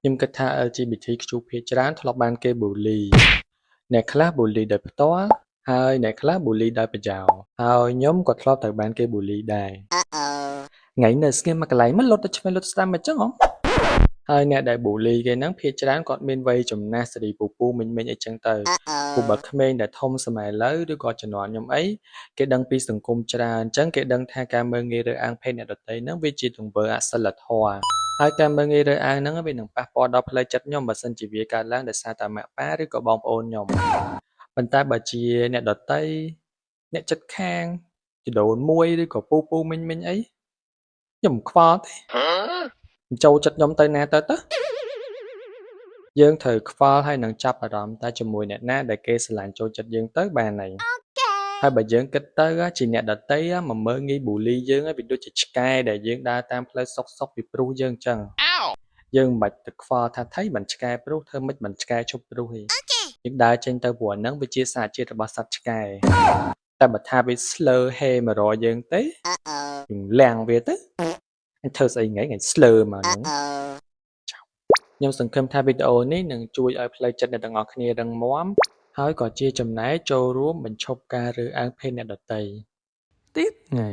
ខ្ញុំគិតថា LGBTQ ភាគច្រើនធ្លាប់បានគេប៊ូលីអ្នកខ្លះប៊ូលីដោយផ្ទាល់ហើយអ្នកខ្លះប៊ូលីដោយប្រយោលហើយខ្ញុំក៏ធ្លាប់ត្រូវបានគេប៊ូលីដែរថ្ងៃនៅស្ងៀមមួយកន្លែងមកលុតទៅឆ្វេងលុតស្ដាំអញ្ចឹងហ៎ហើយអ្នកដែលប៊ូលីគេហ្នឹងភាគច្រើនគាត់មានវ័យចំណាស់សេរីពូពូមិញអីចឹងទៅព្រោះបើក្មេងដែលធំសម័យឥឡូវឬក៏ជំនាន់ខ្ញុំអីគេដឹងពីសង្គមច្រើនអញ្ចឹងគេដឹងថាការមើលងាយរើសអើងភេទអ្នកដទៃហ្នឹងវាជាទង្វើអសិលធម៌ហើយការមើលងាយរើសអើងហ្នឹងវានឹងប៉ះពាល់ដល់ផ្លូវចិត្តខ្ញុំបើសិនជាវាកើតឡើងដោយសារតែម៉ាក់ប៉ាឬក៏បងប្អូនខ្ញុំប៉ុន្តែបើជាអ្នកដទៃអ្នកជិតខាងជីដូនមួយឬក៏ពូពូមិញអីខ្ញុំខ្វល់ទេចូលចិត្តខ្ញុំទៅណាទៅយើងត្រូវខ្វល់ហើយនឹងចាប់អារម្មណ៍តែជាមួយអ្នកណាដែលគេស្រឡាញ់ចូលចិត្តយើងទៅបានហើយហើយបើយើងគិតទៅជាអ្នកដទៃមកមើលងាយប៊ូលីយើងវាដូចជាឆ្កែដែលយើងដើរតាមផ្លូវសុកពីព្រោះយើងអញ្ចឹងយើងមិនបាច់ទៅខ្វល់ថាថៃមិនឆ្កែព្រោះធ្វើមិនឆ្កែឈប់ព្រោះទេយើងដើរចេញទៅព្រោះហ្នឹងវាជាសារជាតិរបស់សត្វឆ្កែតែបើថាវាស្លើហេមករកយើងទេយើងលាងវាទៅអញធ្វើស្អីថ្ងៃស្លើមកហ្នឹងខ្ញុំសង្ឃឹមថាវីដេអូនេះនឹងជួយឲ្យផ្លូវចិត្តអ្នកទាំងអស់គ្នារឹងមាំហើយក៏ជាចំណែកចូលរួមបញ្ឈប់ការរើសអើងភេទអ្នកដទៃទៀតថ្ងៃ